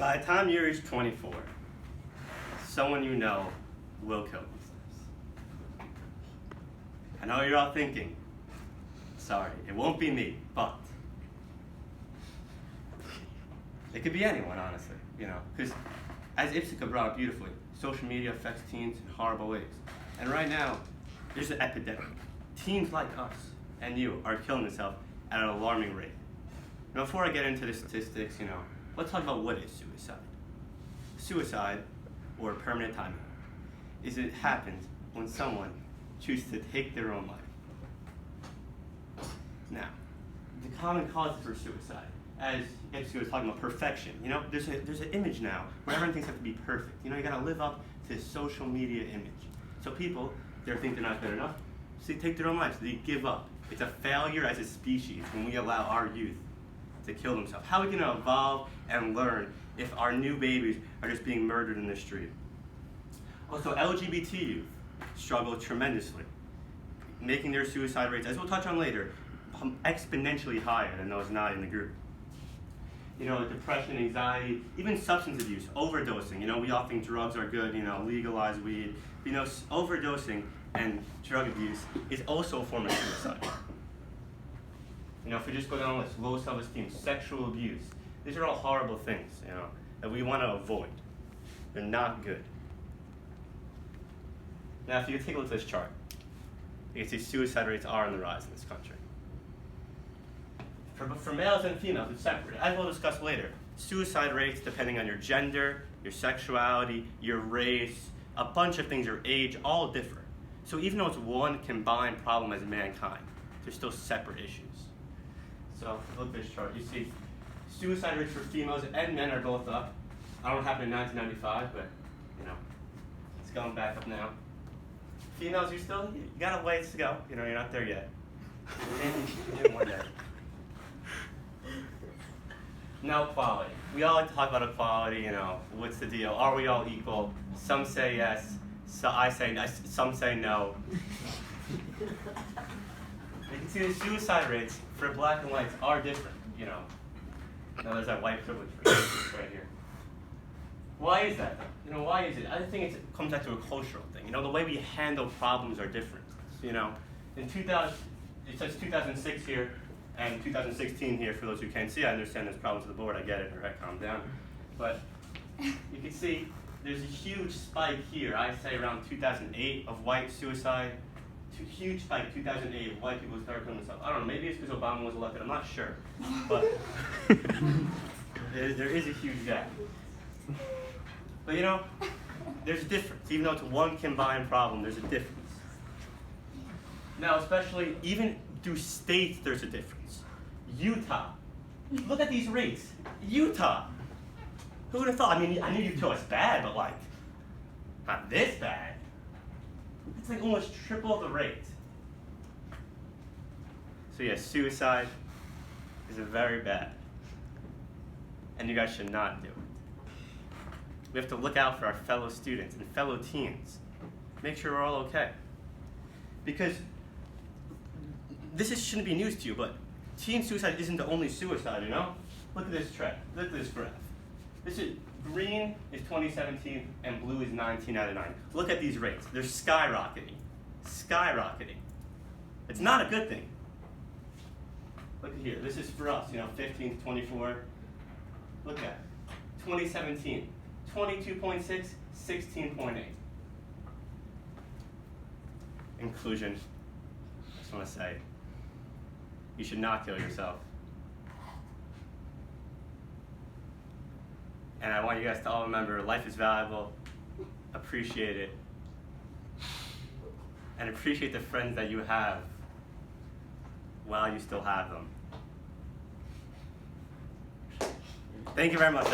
By the time you reach 24, someone you know will kill themselves. I know you're all thinking, sorry, it won't be me, but it could be anyone, honestly, because as Ipsica brought up beautifully, social media affects teens in horrible ways. And right now, there's an epidemic. Teens like us and you are killing themselves at an alarming rate. Now, before I get into the statistics, let's talk about what is suicide. Suicide, or permanent time, is it happens when someone chooses to take their own life. Now, the common causes for suicide, as Ipsy was talking about perfection, there's an image now where everyone thinks they have to be perfect. You gotta live up to this social media image. So people, they think they're not good enough, so they take their own lives, so they give up. It's a failure as a species when we allow our youth to kill themselves. How are we gonna evolve and learn if our new babies are just being murdered in the street? Also, LGBT youth struggle tremendously, making their suicide rates, as we'll touch on later, exponentially higher than those not in the group. Depression, anxiety, even substance abuse, overdosing. We all think drugs are good, legalize weed. Overdosing and drug abuse is also a form of suicide. If we just go down the list, low self-esteem, sexual abuse, these are all horrible things, that we want to avoid. They're not good. Now, if you take a look at this chart, you can see suicide rates are on the rise in this country. For males and females, it's separate. As we'll discuss later, suicide rates, depending on your gender, your sexuality, your race, a bunch of things, your age, all differ. So even though it's one combined problem as mankind, there's still separate issues. So if you look at this chart, you see suicide rates for females and men are both up. I don't know what happened in 1995, but it's going back up now. Females, you got a ways to go. You're not there yet. In one day. Now, equality. We all like to talk about equality. What's the deal? Are we all equal? Some say yes. Some say no. You can see the suicide rates for black and whites are different. Now there's that white privilege right here. Why is that? Why is it? I think it comes back to a cultural thing. The way we handle problems are different. In 2000, it says 2006 here and 2016 here. For those who can't see, I understand there's problems with the board. I get it. All right, calm down. But you can see there's a huge spike here. I say around 2008 of white suicide. Huge spike 2008 of white people who started killing themselves. I don't know. Maybe it's because Obama was elected. I'm not sure. But there is a huge gap. But there's a difference. Even though it's one combined problem, there's a difference. Now, especially, even through states, there's a difference. Utah. Look at these rates. Utah. Who would have thought? I knew Utah was bad, but not this bad. It's almost triple the rate. So yeah, suicide is very bad. And you guys should not do it. We have to look out for our fellow students and fellow teens. Make sure we're all okay. Because shouldn't be news to you, but teen suicide isn't the only suicide, Look at this trend. Look at this graph. Green is 2017 and blue is 19 out of 9. Look at these rates. They're skyrocketing. Skyrocketing. It's not a good thing. Look here. This is for us, 15 to 24. Look at 2017. 22.6, 16.8. Inclusion. I just want to say, you should not kill yourself. And I want you guys to all remember, life is valuable. Appreciate it. And appreciate the friends that you have while you still have them. Thank you very much.